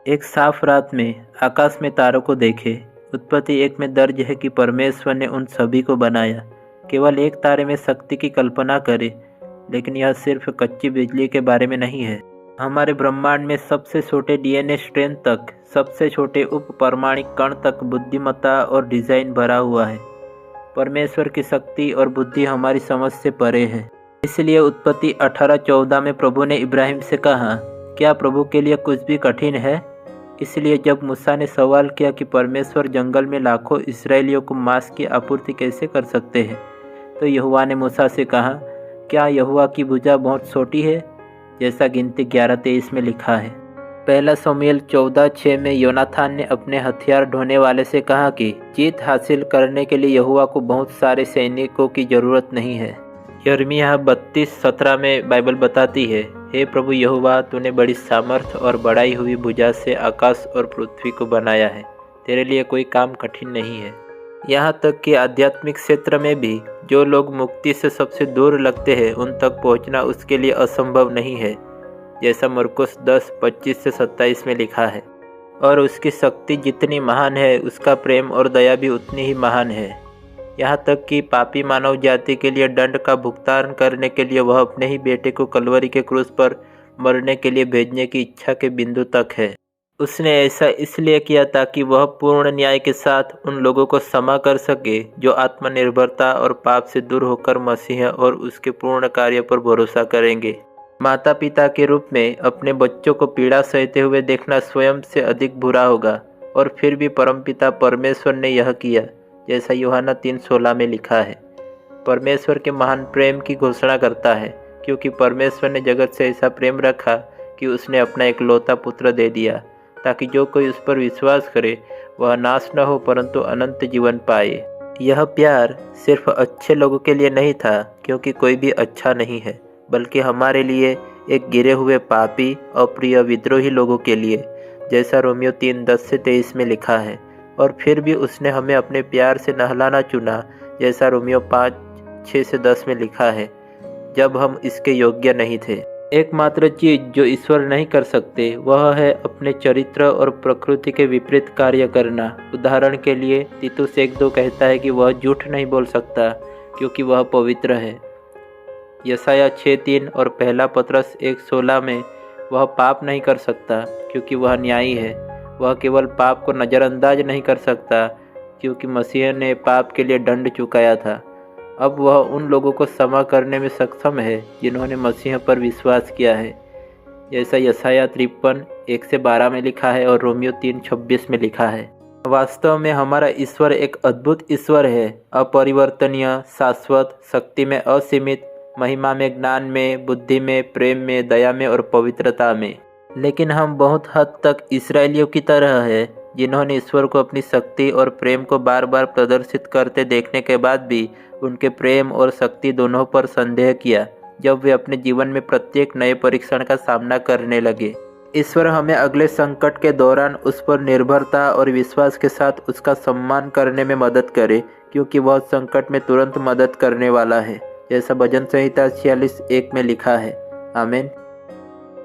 एक साफ रात में आकाश में तारों को देखे। उत्पत्ति 1 में दर्ज है कि परमेश्वर ने उन सभी को बनाया। केवल एक तारे में शक्ति की कल्पना करें, लेकिन यह सिर्फ कच्ची बिजली के बारे में नहीं है। हमारे ब्रह्मांड में सबसे छोटे डीएनए स्ट्रेन तक, सबसे छोटे उप परमाणु कण तक बुद्धिमत्ता और डिजाइन भरा हुआ है। परमेश्वर की शक्ति और बुद्धि हमारी समझ से परे है। इसलिए उत्पत्ति 18:14 में प्रभु ने इब्राहिम से कहा, क्या प्रभु के लिए कुछ भी कठिन है? इसलिए जब मूसा ने सवाल किया कि परमेश्वर जंगल में लाखों इस्राएलियों को मांस की आपूर्ति कैसे कर सकते हैं, तो यहोवा ने मूसा से कहा, क्या यहोवा की भुजा बहुत छोटी है? जैसा गिनती 11:23 में लिखा है। पहला शमूएल 14:6 में योनाथान ने अपने हथियार ढोने वाले से कहा कि जीत हासिल करने के लिए यहोवा को बहुत सारे सैनिकों की जरूरत नहीं है। यिर्मयाह 32:17 में बाइबल बताती है, हे प्रभु यहोवा, तूने बड़ी सामर्थ और बढ़ाई हुई भुजा से आकाश और पृथ्वी को बनाया है। तेरे लिए कोई काम कठिन नहीं है। यहाँ तक कि आध्यात्मिक क्षेत्र में भी जो लोग मुक्ति से सबसे दूर लगते हैं, उन तक पहुँचना उसके लिए असंभव नहीं है, जैसा मरकुस 10:25-27 में लिखा है। और उसकी शक्ति जितनी महान है, उसका प्रेम और दया भी उतनी ही महान है। यहाँ तक कि पापी मानव जाति के लिए दंड का भुगतान करने के लिए वह अपने ही बेटे को कलवरी के क्रूस पर मरने के लिए भेजने की इच्छा के बिंदु तक है। उसने ऐसा इसलिए किया ताकि वह पूर्ण न्याय के साथ उन लोगों को क्षमा कर सके जो आत्मनिर्भरता और पाप से दूर होकर मसीह और उसके पूर्ण कार्य पर भरोसा करेंगे। माता पिता के रूप में अपने बच्चों को पीड़ा सहते हुए देखना स्वयं से अधिक बुरा होगा, और फिर भी परमपिता परमेश्वर ने यह किया, जैसा यूहन्ना 3:16 में लिखा है। परमेश्वर के महान प्रेम की घोषणा करता है, क्योंकि परमेश्वर ने जगत से ऐसा प्रेम रखा कि उसने अपना इकलौता पुत्र दे दिया, ताकि जो कोई उस पर विश्वास करे वह नाश न हो परंतु अनंत जीवन पाए। यह प्यार सिर्फ अच्छे लोगों के लिए नहीं था, क्योंकि कोई भी अच्छा नहीं है, बल्कि हमारे लिए, एक गिरे हुए पापी अप्रिय विद्रोही लोगों के लिए, जैसा रोमियो 3:10-23 में लिखा है। और फिर भी उसने हमें अपने प्यार से नहलाना चुना, जैसा रोमियो 5:6-10 में लिखा है, जब हम इसके योग्य नहीं थे। एकमात्र चीज़ जो ईश्वर नहीं कर सकते वह है अपने चरित्र और प्रकृति के विपरीत कार्य करना। उदाहरण के लिए तीतुस 1:2 कहता है कि वह झूठ नहीं बोल सकता क्योंकि वह पवित्र है। यशायाह 6:3 और पहला पतरस 1:16 में वह पाप नहीं कर सकता क्योंकि वह न्यायी है। वह केवल पाप को नज़रअंदाज नहीं कर सकता क्योंकि मसीह ने पाप के लिए दंड चुकाया था। अब वह उन लोगों को क्षमा करने में सक्षम है जिन्होंने मसीह पर विश्वास किया है, जैसा यशायाह 53:1-12 में लिखा है और रोमियो 3:26 में लिखा है। वास्तव में हमारा ईश्वर एक अद्भुत ईश्वर है, अपरिवर्तनीय, शाश्वत, शक्ति में असीमित, महिमा में, ज्ञान में, बुद्धि में, प्रेम में, दया में और पवित्रता में। लेकिन हम बहुत हद तक इस्राएलियों की तरह है, जिन्होंने ईश्वर को अपनी शक्ति और प्रेम को बार बार प्रदर्शित करते देखने के बाद भी उनके प्रेम और शक्ति दोनों पर संदेह किया जब वे अपने जीवन में प्रत्येक नए परीक्षण का सामना करने लगे। ईश्वर हमें अगले संकट के दौरान उस पर निर्भरता और विश्वास के साथ उसका सम्मान करने में मदद करे, क्योंकि वह संकट में तुरंत मदद करने वाला है, जैसा भजन संहिता 46:1 में लिखा है। आमीन।